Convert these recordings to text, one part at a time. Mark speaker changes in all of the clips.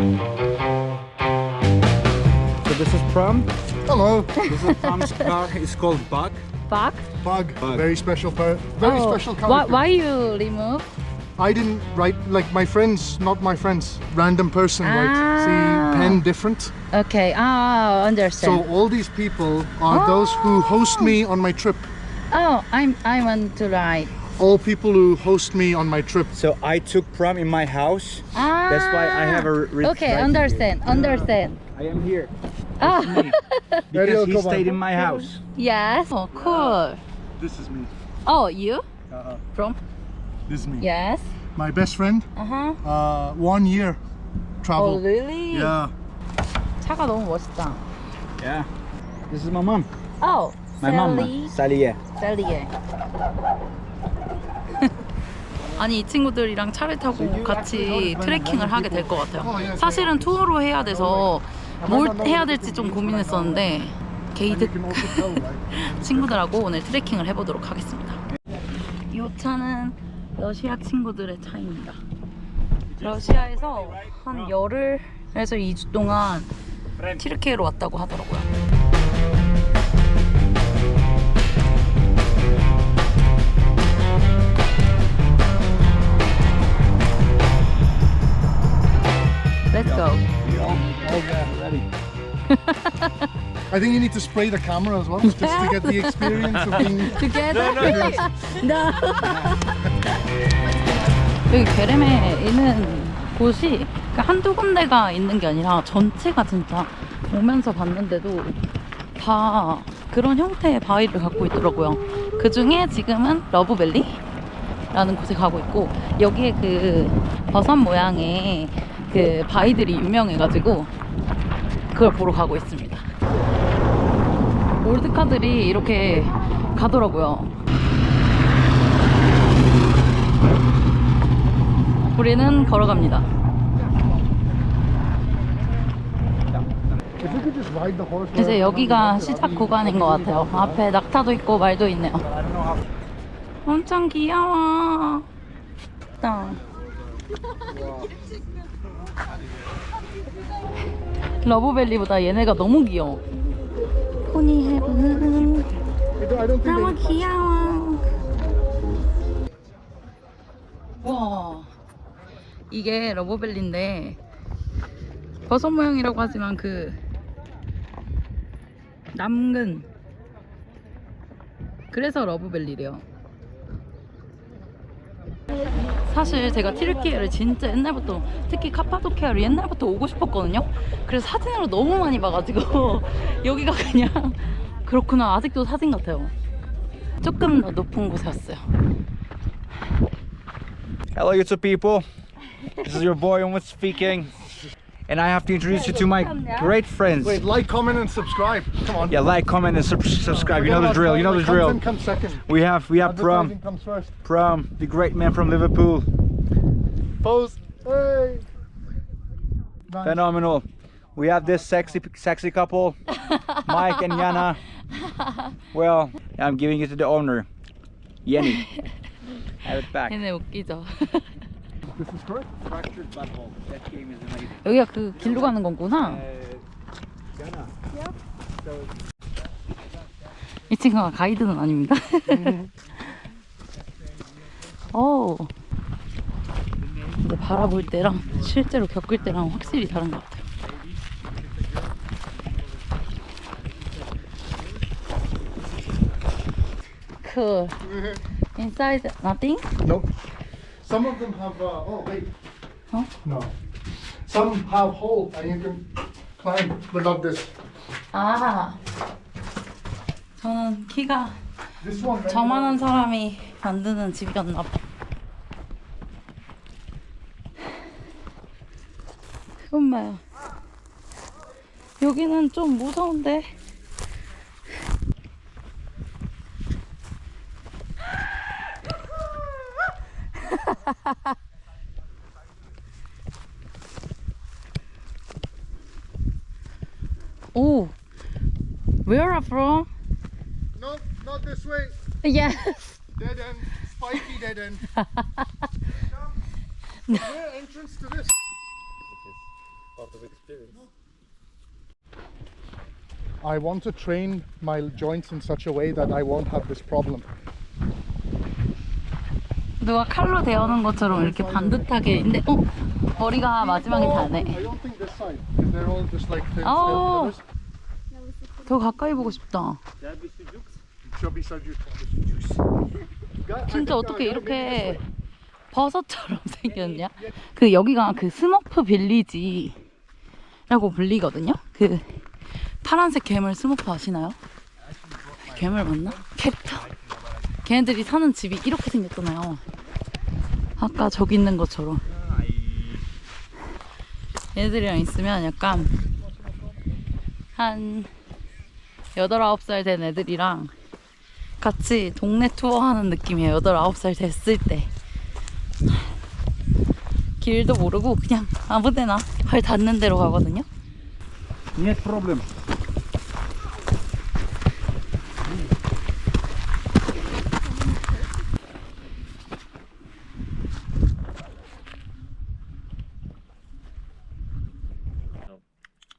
Speaker 1: So this is Pram.
Speaker 2: Hello.
Speaker 1: This is Pram's car. It's called Bug.
Speaker 3: Bug?
Speaker 2: Bug.
Speaker 1: Bug.
Speaker 2: Very special character.
Speaker 3: Why you remove?
Speaker 2: I didn't write, like my friends, not my friends. Random person write.
Speaker 3: Ah.
Speaker 2: See, pen different.
Speaker 3: Okay, understand.
Speaker 2: So all these people are those who host me on my trip.
Speaker 3: Oh, I want to write.
Speaker 2: All people who host me on my trip.
Speaker 1: So I took Pram in my house. That's why I have a
Speaker 3: Okay, understand.
Speaker 1: I am here.
Speaker 3: Oh.
Speaker 1: Because he stayed in my house.
Speaker 3: Yes. Oh, cool.
Speaker 2: This is me.
Speaker 3: Oh, you? From?
Speaker 2: This is me.
Speaker 3: Yes.
Speaker 2: My best friend. 1 year travel.
Speaker 3: Oh, really?
Speaker 2: Yeah.
Speaker 3: 차가 너무 멋있다.
Speaker 1: Yeah. This is my mom.
Speaker 3: Oh,
Speaker 1: My mom. Sally. Yeah.
Speaker 3: 셀리에. 아니 이 친구들이랑 차를 타고 같이 트레킹을 하게 될 것 같아요. 사실은 투어로 해야 돼서 뭘 해야 될지 좀 고민했었는데 게이득 친구들하고 오늘 트레킹을 해보도록 하겠습니다. 이 차는 러시아 친구들의 차입니다. 러시아에서 한 열흘에서 2주 동안 튀르키예로 왔다고 하더라고요. Let's go.
Speaker 1: Ready.
Speaker 2: I think you need to spray the camera as well, just to get the experience of being
Speaker 3: Together? No. 여기 게레메에 있는 곳이 한두 군데가 있는 게 아니라 전체가 진짜 오면서 봤는데도 다 그런 형태의 바위를 갖고 있더라고요. 그 중에 지금은 러브밸리? 라는 곳에 가고 있고 여기에 그 버섯 모양의 그 바위들이 유명해가지고 그걸 보러 가고 있습니다. 올드카들이 이렇게 가더라고요. 우리는 걸어갑니다. 이제 여기가 시작 구간인 것 같아요. 앞에 낙타도 있고 말도 있네요. 엄청 귀여워. 러브밸리보다 얘네가 너무 귀여워. 포니 헤븐 너무 귀여워. 와, 이게 러브밸리인데 버섯 모양이라고 하지만 그 남근, 그래서 러브밸리래요. 사실 제가 튀르키예를 진짜 옛날부터, 특히 카파도키아를 옛날부터 오고 싶었거든요. 그래서 사진으로 너무 많이 봐가지고 여기가 그냥 그렇구나, 아직도 사진 같아요. 조금 더 높은 곳에 왔어요.
Speaker 1: Hello YouTube people. This is your boy U뭇 speaking. And I have to introduce you to my great friends.
Speaker 2: Wait, like, comment, and subscribe. Come on.
Speaker 1: Yeah, like, comment, and subscribe. You know the drill. You know the drill.
Speaker 2: Content comes second.
Speaker 1: We have Pram.
Speaker 2: Advertising comes first.
Speaker 1: Pram, the great man from Liverpool.
Speaker 2: Pose. Hey. Nice.
Speaker 1: Phenomenal. We have this sexy couple, Mike and Yana. Well, I'm giving it to the owner, Yenny. Have it back.
Speaker 3: 얘네 웃기죠.
Speaker 2: This is correct.
Speaker 1: Fractured butthole. That game is amazing.
Speaker 3: 여기가 그 길로 가는 거구나.
Speaker 1: Yana.
Speaker 3: 이 친구가 가이드는 아닙니다. 오, 근데 바라볼 때랑 실제로 겪을 때랑 확실히 다른 것 같아요. Cool. Inside nothing?
Speaker 2: Nope. Some of them have. Oh wait.
Speaker 3: Huh?
Speaker 2: No. Some have holes and you can climb, but not this.
Speaker 3: 아, 저는 키가
Speaker 2: This one.
Speaker 3: 저만한 사람이 만드는 집이었나 봐. 엄마야, 여기는 좀 무서운데. 오, where are you from?
Speaker 2: No, not this way.
Speaker 3: Yes.
Speaker 2: Dead end. Spiky dead end. Where entrance to this?
Speaker 4: part of experience.
Speaker 2: I want to train my joints in such a way that I won't have this problem.
Speaker 3: 누가 칼로 데우는 것처럼 이렇게 반듯하게. 근데 머리가 마지막에 닿네.
Speaker 2: I don't think this side, because they're all just like thin
Speaker 3: Oh.
Speaker 2: still.
Speaker 3: 더 가까이 보고 싶다. 진짜 어떻게 이렇게 버섯처럼 생겼냐? 그 여기가 그 스머프 빌리지라고 불리거든요. 그 파란색 괴물 스머프 아시나요? 괴물 맞나? 캐릭터. 걔네들이 사는 집이 이렇게 생겼잖아요. 아까 저기 있는 것처럼. 얘네들이랑 있으면 약간 한 8, 9살 된 애들이랑 같이 동네 투어하는 느낌이에요. 8, 9살 됐을 때. 길도 모르고 그냥 아무데나 발 닿는 데로 가거든요.
Speaker 1: Нет проблем.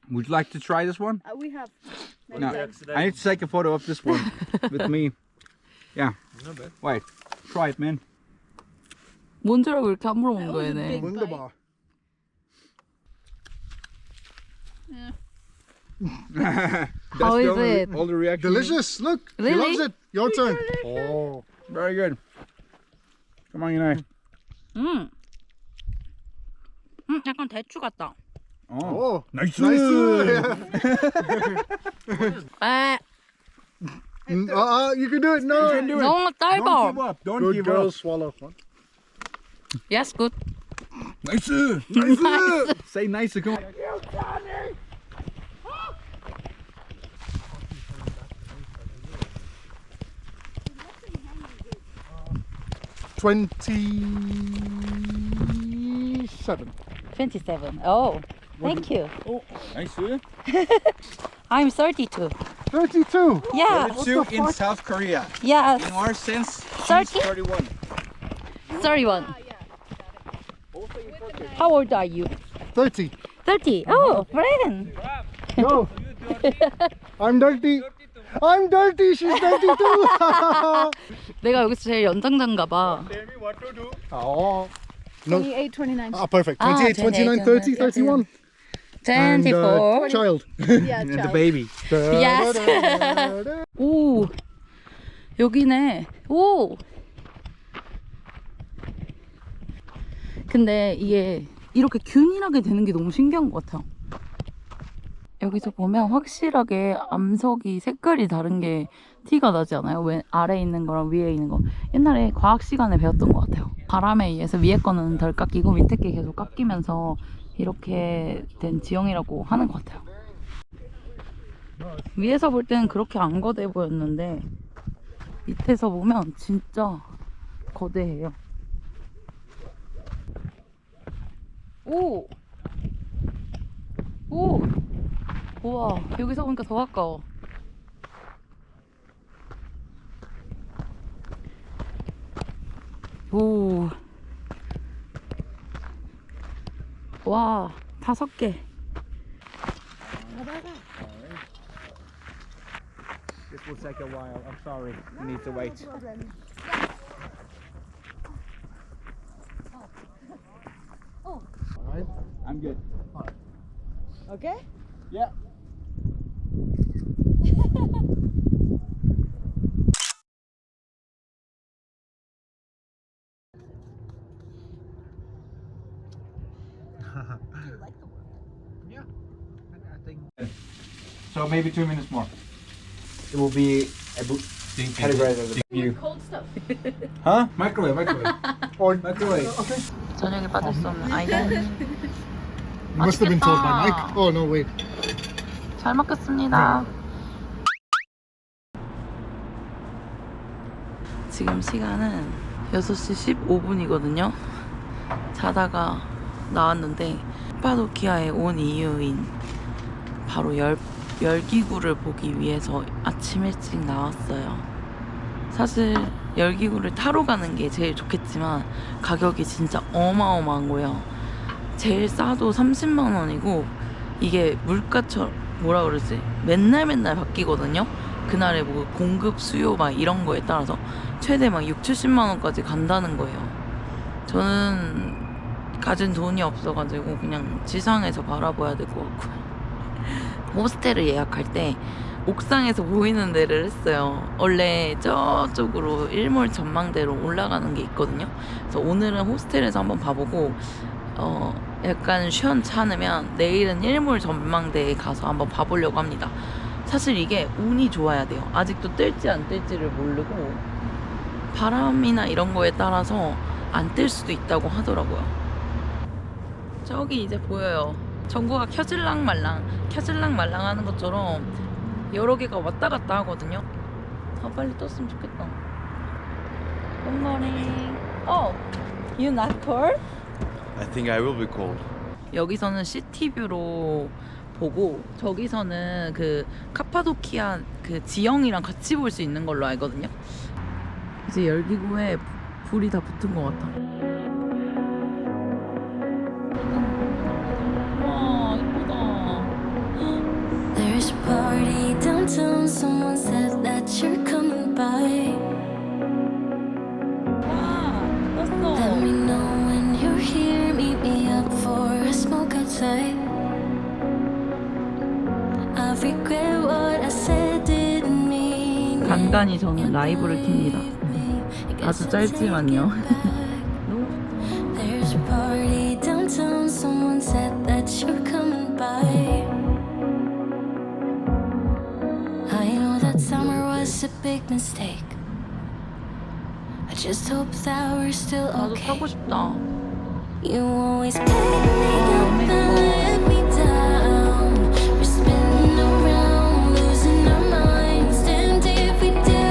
Speaker 1: Would you like to try this one?
Speaker 5: We have.
Speaker 1: No, I need to take a photo of this one with me. Yeah.
Speaker 4: Not bad.
Speaker 1: Wait, try it, man.
Speaker 3: 뭔 줄 알고 이렇게 안 물어보는 거야, 얘네.
Speaker 2: Wunderbar.
Speaker 1: That's
Speaker 3: How
Speaker 1: the
Speaker 3: is
Speaker 1: only,
Speaker 3: it?
Speaker 1: all the reaction.
Speaker 2: Delicious. Look, he
Speaker 3: Really?
Speaker 2: loves it. Your turn. Oh,
Speaker 1: Very good. Come on, you know.
Speaker 3: 약간 대추 같다.
Speaker 2: oh,
Speaker 1: Nice.
Speaker 2: nice.
Speaker 3: 에,
Speaker 2: You can do it. No,
Speaker 1: You can do it.
Speaker 3: 너무
Speaker 1: Don't
Speaker 3: 짧아.
Speaker 1: give up. Don't
Speaker 2: Good
Speaker 1: give
Speaker 2: girl,
Speaker 1: up.
Speaker 2: swallow.
Speaker 3: Yes, good.
Speaker 1: Nice. Nice. Say nice. Come on.
Speaker 2: 27.
Speaker 3: 27. Oh, thank you.
Speaker 1: Nice.
Speaker 3: I'm 32.
Speaker 2: 32.
Speaker 3: Yeah.
Speaker 1: Two in South Korea.
Speaker 3: Yes.
Speaker 1: In our sense, she's
Speaker 3: 30?
Speaker 1: 31.
Speaker 3: 31. How old are you?
Speaker 2: 30.
Speaker 3: 30. Oh, friend.
Speaker 2: No. I'm dirty. I'm dirty. She's 32.
Speaker 3: 내가 여기서 제일 연장자인가 봐.
Speaker 2: Oh. No.
Speaker 5: 28, 29.
Speaker 2: Ah, perfect.
Speaker 3: Ah,
Speaker 2: 28, 29, 30, 31.
Speaker 3: 24.
Speaker 2: And, child.
Speaker 5: Yeah,
Speaker 1: And the
Speaker 5: child.
Speaker 1: baby.
Speaker 3: Yes. 오, 여기네. 오. 근데 이게 이렇게 균일하게 되는 게 너무 신기한 것 같아요. 여기서 보면 확실하게 암석이 색깔이 다른 게 티가 나지 않아요? 왜 아래에 있는 거랑 위에 있는 거. 옛날에 과학 시간에 배웠던 것 같아요. 바람에 의해서 위에 거는 덜 깎이고 밑에 게 계속 깎이면서 이렇게 된 지형이라고 하는 것 같아요. 위에서 볼 때는 그렇게 안 거대 보였는데 밑에서 보면 진짜 거대해요. 오! 오! 우와, 여기서 보니까 더 가까워. 오. 와, 5개.
Speaker 1: This will take a while. I'm sorry. You need to wait.
Speaker 2: Alright.
Speaker 1: I'm good.
Speaker 5: Okay?
Speaker 1: Yeah. Yeah, I think. So maybe 2 minutes more. It will be categorized as a view.
Speaker 5: Cold stuff.
Speaker 1: Huh? Microwave, microwave.
Speaker 2: Or
Speaker 1: Microwave.
Speaker 2: Okay.
Speaker 3: 저녁에 빠질 수 없는 아이템.
Speaker 2: You must have been told by Mike. Oh no, wait.
Speaker 3: 잘 먹겠습니다. 지금 시간은 6시 15분이거든요. 자다가 나왔는데 카파도키아에 온 이유인 바로 열기구를 보기 위해서 아침 일찍 나왔어요. 사실 열기구를 타러 가는 게 제일 좋겠지만 가격이 진짜 어마어마한 거예요. 제일 싸도 30만 원이고 이게 물가처럼 뭐라 그러지? 맨날 바뀌거든요. 그날의 뭐 공급 수요 막 이런 거에 따라서 최대 막 6, 70만 원까지 간다는 거예요. 저는 가진 돈이 없어가지고 그냥 지상에서 바라봐야 될 것 같고요. 호스텔을 예약할 때 옥상에서 보이는 데를 했어요. 원래 저쪽으로 일몰 전망대로 올라가는 게 있거든요. 그래서 오늘은 호스텔에서 한번 봐보고 약간 시원찮으면 내일은 일몰 전망대에 가서 한번 봐보려고 합니다. 사실 이게 운이 좋아야 돼요. 아직도 뜰지 안 뜰지를 모르고 바람이나 이런 거에 따라서 안 뜰 수도 있다고 하더라고요. 저기 이제 보여요. 전구가 켜질랑 말랑 하는 것처럼 여러 개가 왔다 갔다 하거든요. 빨리 떴으면 좋겠다. Good morning. Oh, you not cold?
Speaker 4: I think I will be cold.
Speaker 3: 여기서는 시티뷰로 보고 저기서는 그 카파도키아 그 지형이랑 같이 볼 수 있는 걸로 알거든요. 이제 열기구에 불이 다 붙은 것 같아. 와 이쁘다.
Speaker 6: There's a party downtown. Someone said that you're coming by.
Speaker 3: 와
Speaker 6: Let
Speaker 3: 떴어.
Speaker 6: me know when you're here. Meet me up for a smoke outside. I regret what I said. Didn't mean.
Speaker 3: 간간히 저는 라이브를 킵니다. 아주 짧지만요.
Speaker 6: There's a party downtown. Someone said that you're coming by. I know that summer was a big mistake. I just hope that we're still
Speaker 3: 나도
Speaker 6: okay.
Speaker 3: 타고 싶다.
Speaker 6: You always pick me up and let me down. We're spinning around, losing our minds. And if we do,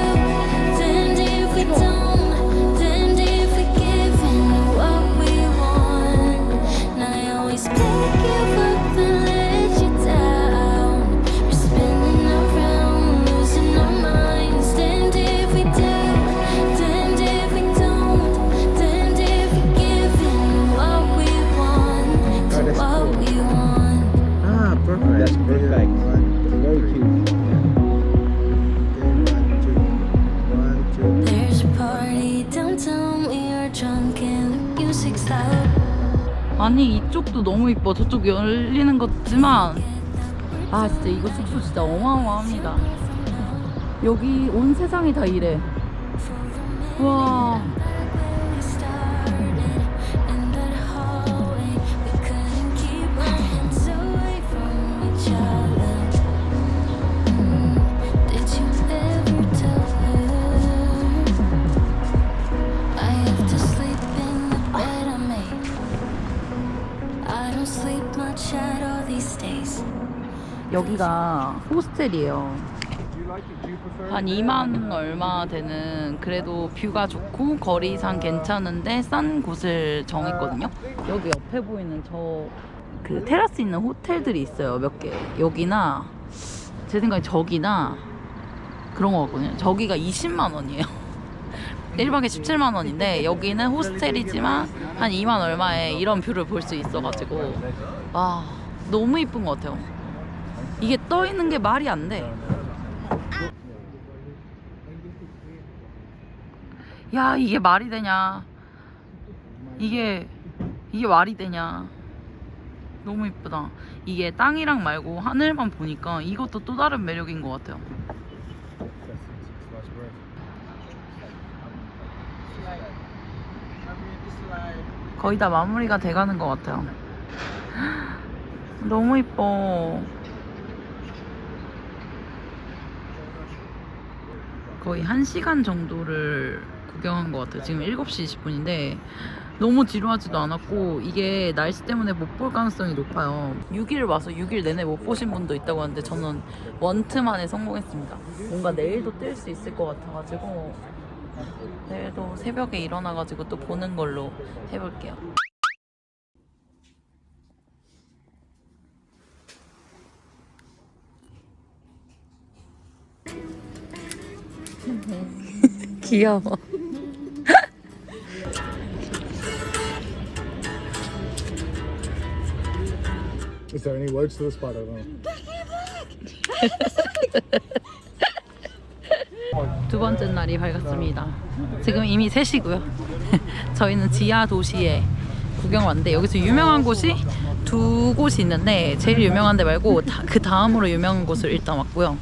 Speaker 6: then if we don't, then if we give in to what we want. And I always pick you up and let you down. We're spinning around, losing our minds. And if we do, then if we don't, then if we give in to what we want, to what we want.
Speaker 1: Ah, perfect. That's perfect. Very cute.
Speaker 6: There's a party downtown. We are drunk and the music's loud.
Speaker 3: 아니 이쪽도 너무 이뻐. 저쪽 열리는 것지만 아 진짜 이거 숙소 진짜 어마어마합니다. 여기 온 세상이 다 이래. 와
Speaker 6: We started in that hallway. We couldn't keep our hands away from each other. Did you ever tell her I have to sleep in the bed I made? I don't sleep much at all these days.
Speaker 3: 여기가 호스텔이에요. 한 2만 얼마 되는 그래도 뷰가 좋고 거리상 괜찮은데 싼 곳을 정했거든요. 여기 옆에 보이는 저 그 테라스 있는 호텔들이 있어요. 몇 개. 여기나 제 생각에 저기나 그런 거 같거든요. 저기가 20만 원이에요. 1박에 17만 원인데 여기는 호스텔이지만 한 2만 얼마에 이런 뷰를 볼 수 있어가지고 아 너무 이쁜 것 같아요. 이게 떠 있는 게 말이 안 돼. 야 이게 말이 되냐? 이게 말이 되냐? 너무 이쁘다. 이게 땅이랑 말고 하늘만 보니까 이것도 또 다른 매력인 것 같아요. 거의 다 마무리가 돼가는 것 같아요. 너무 이뻐. 거의 1시간 정도를 구경한 것 같아요. 지금 7시 20분인데 너무 지루하지도 않았고 이게 날씨 때문에 못 볼 가능성이 높아요. 6일 와서 6일 내내 못 보신 분도 있다고 하는데 저는 원트만에 성공했습니다. 뭔가 내일도 뜰 수 있을 것 같아가지고 내일도 새벽에 일어나가지고 또 보는 걸로 해볼게요. 귀여워.
Speaker 2: Is there any words to this part? I don't know.
Speaker 3: 두 번째 날이 밝았습니다. 지금 이미 3시고요. 저희는 지하도시에 구경 왔는데 여기서 유명한 곳이 2곳이 있는데 제일 유명한 데 말고 그 다음으로 유명한 곳을 일단 왔고요.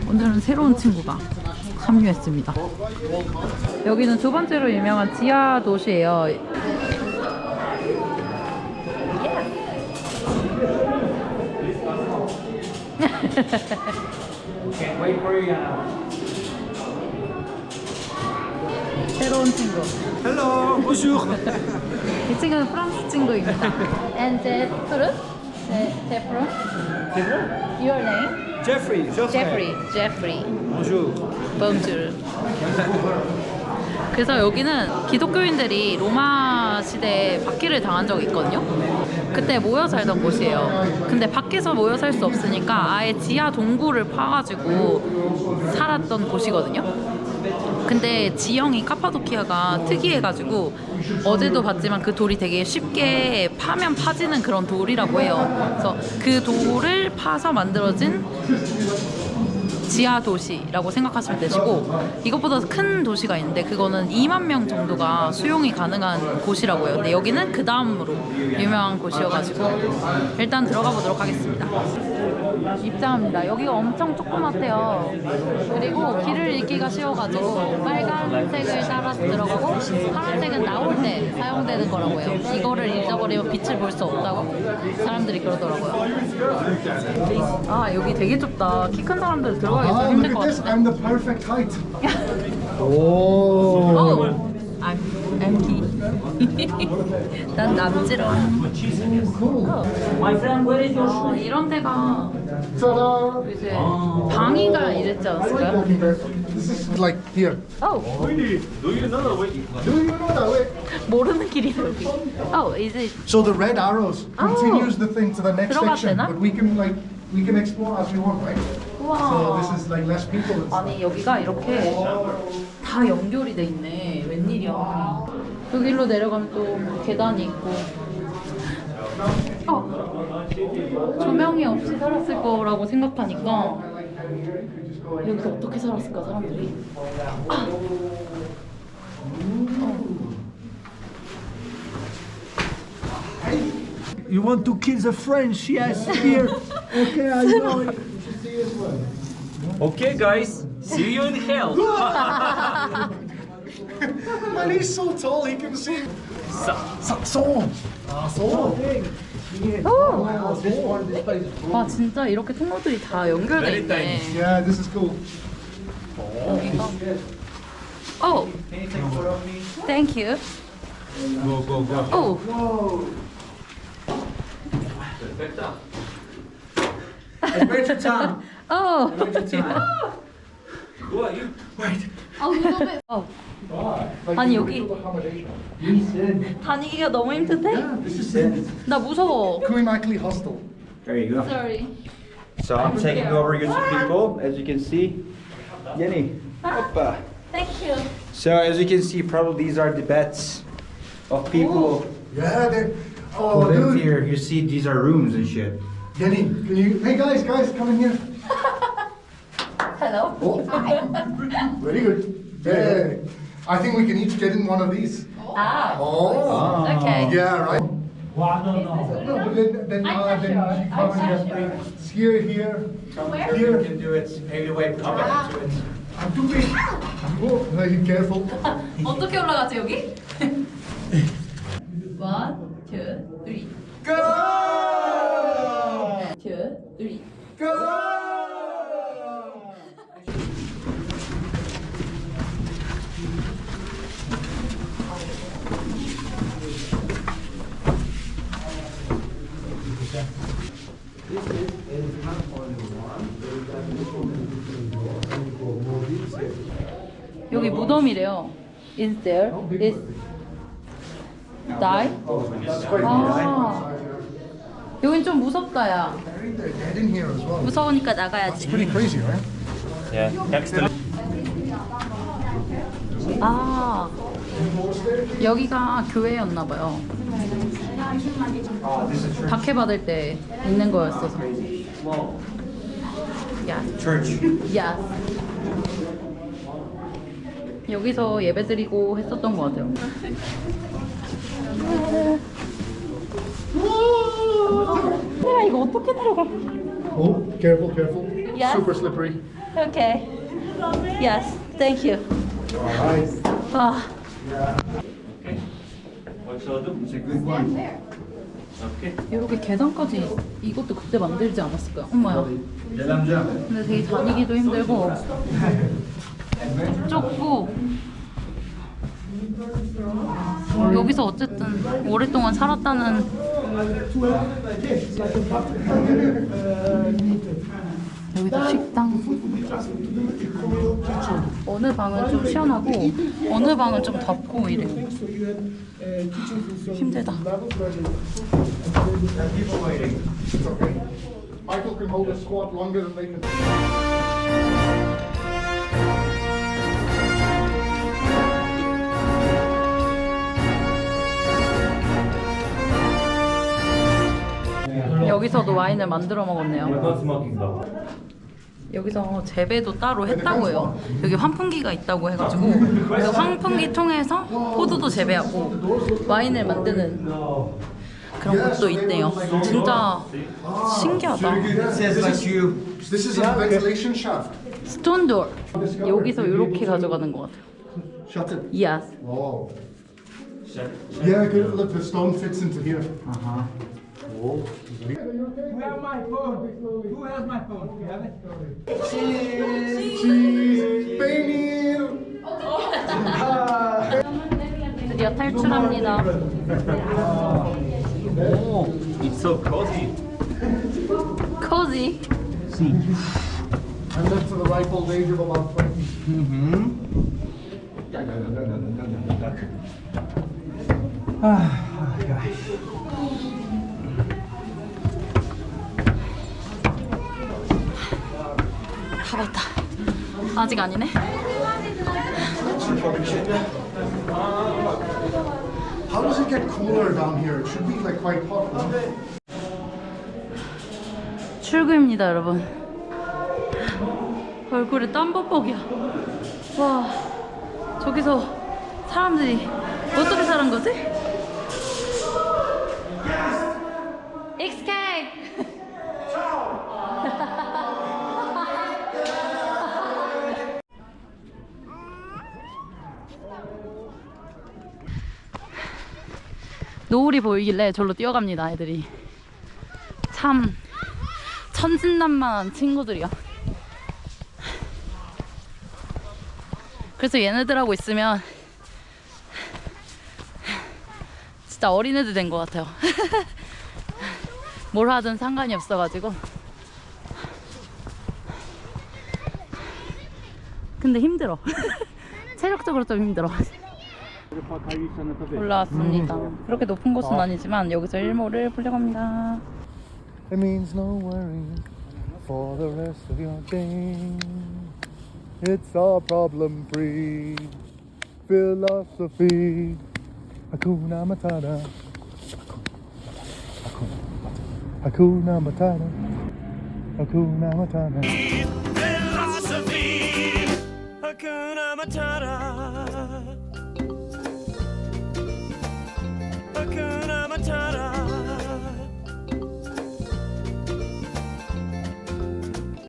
Speaker 3: 오늘은 새로운 친구가 합류했습니다. 여기는 두 번째로 유명한 지하도시예요. 새로운 친구.
Speaker 1: Hello, bonjour.
Speaker 3: 이 친구는 프랑스 친구입니다. And the fruit? The fruit? Your name?
Speaker 1: Jeffrey.
Speaker 3: Jeffrey.
Speaker 1: Bonjour.
Speaker 3: Bonjour. 그래서 여기는 기독교인들이 로마 시대에 박해를 당한 적이 있거든요. 그때 모여 살던 곳이에요. 근데 밖에서 모여 살 수 없으니까 아예 지하 동굴을 파가지고 살았던 곳이거든요. 근데 지형이 카파도키아가 특이해가지고 어제도 봤지만 그 돌이 되게 쉽게 파면 파지는 그런 돌이라고 해요. 그래서 그 돌을 파서 만들어진 지하도시라고 생각하시면 되시고, 이것보다 큰 도시가 있는데 그거는 2만 명 정도가 수용이 가능한 곳이라고 해요. 근데 여기는 그 다음으로 유명한 곳이어가지고 일단 들어가 보도록 하겠습니다. 입장합니다. 여기가 엄청 조그맣대요. 그리고 길을 잃기가 쉬워가지고 빨간색을 따라서 들어가고 파란색은 나올 때 사용되는 거라고 해요. 이거를 잊어버리면 빛을 볼 수 없다고 사람들이 그러더라고요. 아, 여기 되게 좁다. 키 큰 사람들 들어가기 좀
Speaker 2: Look
Speaker 3: 힘들
Speaker 2: at
Speaker 3: 것
Speaker 2: this.
Speaker 3: 같은데.
Speaker 2: I'm the perfect height.
Speaker 3: Oh, I'm key. 난 남지롱.
Speaker 1: My friend, where is your shoe?
Speaker 3: 이런 데가
Speaker 2: Ta-da!
Speaker 3: 이제 방위가 이랬지 않았을까요?
Speaker 2: This is like here.
Speaker 3: Oh,
Speaker 2: Do you know that way?
Speaker 3: 모르는 길이 여기. Oh, is it?
Speaker 2: So the red arrows continues the thing to the next
Speaker 3: 들어가도
Speaker 2: section,
Speaker 3: 되나?
Speaker 2: but we can explore as we want, right? So
Speaker 3: 와.
Speaker 2: this is like less people.
Speaker 3: 아니 여기가 이렇게 다 연결이 돼 있네. 웬일이야. 여기로 내려가면 또 계단이 있고. 조명이 없이 살았을 거라고 생각하니까 여기서 어떻게 살았을까 사람들이.
Speaker 1: You want to kill the French? Yes, here. Okay, I know. Okay, guys. See you in hell.
Speaker 2: And he's so tall he can see. So.
Speaker 3: 와 진짜 이렇게 통로들이 다 연결돼 있네.
Speaker 2: Yeah, this is cool.
Speaker 3: 여기가. Oh, thank you.
Speaker 1: Go, go, go.
Speaker 3: Oh,
Speaker 1: Adventure time.
Speaker 3: oh.
Speaker 1: Who are you?
Speaker 3: 아니 여기 다니기가 너무 힘든데?
Speaker 1: This is it.
Speaker 3: 나 무서워.
Speaker 2: Kawimakli Hostel.
Speaker 1: There you go.
Speaker 3: Sorry.
Speaker 1: So I'm taking over you people, as you can see. Jenny. Hoppa.
Speaker 3: Thank you.
Speaker 1: So as you can see, probably these are the beds of people
Speaker 2: Yeah, they.
Speaker 1: who
Speaker 2: Oh,
Speaker 1: live
Speaker 2: dude.
Speaker 1: here. You see, these are rooms and shit.
Speaker 2: Jenny, can you? Hey guys, come in here.
Speaker 3: Hello.
Speaker 2: Oh, very good. Yeah. I think we can each get in one of these.
Speaker 3: Ah.
Speaker 2: Oh.
Speaker 3: Okay.
Speaker 2: Yeah, right. No, but then she comes here, here.
Speaker 1: You can do it any way up into it.
Speaker 2: I'm too big. Oh, are you careful?
Speaker 3: 어떻게 올라가지 여기? 1, 2, 3.
Speaker 2: Go!
Speaker 3: 2, 3.
Speaker 2: Go!
Speaker 3: 여기 무덤이래요. Is there? Is die? 아, 여긴 좀 무섭다 야.
Speaker 2: They're dead in here as well.
Speaker 3: 무서우니까 나가야지.
Speaker 2: Pretty crazy, right?
Speaker 1: Yeah, next to
Speaker 3: 아, 여기가 교회였나 봐요. 박해 받을 때 있는 거였어서. 야. 야. 여기서 예배 드리고 했었던 것 같아요. 야, 이거 어떻게 내려가?
Speaker 2: Oh, careful, careful.
Speaker 3: Yes.
Speaker 2: Super slippery.
Speaker 3: Okay. Yes. Thank you.
Speaker 2: Alright.
Speaker 3: 아, 이렇게 계단까지 이것도 그때 만들지 않았을까요? 엄마야. 근데 되게 다니기도 힘들고 좁고 여기서 어쨌든 오랫동안 살았다는 여기도 식당. 어느 방은 좀 시원하고 어느 방은 좀 덥고 이래요. 힘들다.
Speaker 2: Michael can hold a squat longer than they can.
Speaker 3: 여기서도 와인을 만들어 먹었네요. 여기서 재배도 따로 했다고 해요. 여기 환풍기가 있다고 해가지고 그 환풍기 통해서 포도도 재배하고 와인을 만드는 그런 것도 있대요. 진짜 신기하다.
Speaker 2: This is a ventilation shaft.
Speaker 3: 스톤돌. 여기서 이렇게 가져가는 것 같아요.
Speaker 2: Shut it.
Speaker 3: Yes.
Speaker 2: Oh. Yeah, good. Look, the stone fits into here.
Speaker 1: Who has my phone? Who has my phone? You have it?
Speaker 2: Cheese. Baby.
Speaker 3: 드디어 탈출합니다.
Speaker 1: Oh, it's so cozy.
Speaker 3: Cozy.
Speaker 2: And live to the ripe old age of about 20.
Speaker 3: 다 왔다. 아직 아니네.
Speaker 2: How does it get cooler down here? It should be like quite hot. No?
Speaker 3: 출구입니다, 여러분. 얼굴에 땀뻑뻑이야. 와, 저기서 사람들이 어떻게 사는 거지? XK! 노을이 보이길래 절로 뛰어갑니다, 애들이. 참 천진난만한 친구들이야. 그래서 얘네들하고 있으면 진짜 어린애들 된 것 같아요. 뭘 하든 상관이 없어가지고. 근데 힘들어. 체력적으로 좀 힘들어. 올라왔습니다. 그렇게 높은 곳은 아니지만 여기서 일몰을 보려고 합니다.
Speaker 2: It means no worry for the rest of your day. It's all problem free philosophy. Hakuna Matata. Hakuna Matata. Hakuna Matata.
Speaker 7: Philosophy. Hakuna Matata. Hakuna Matata.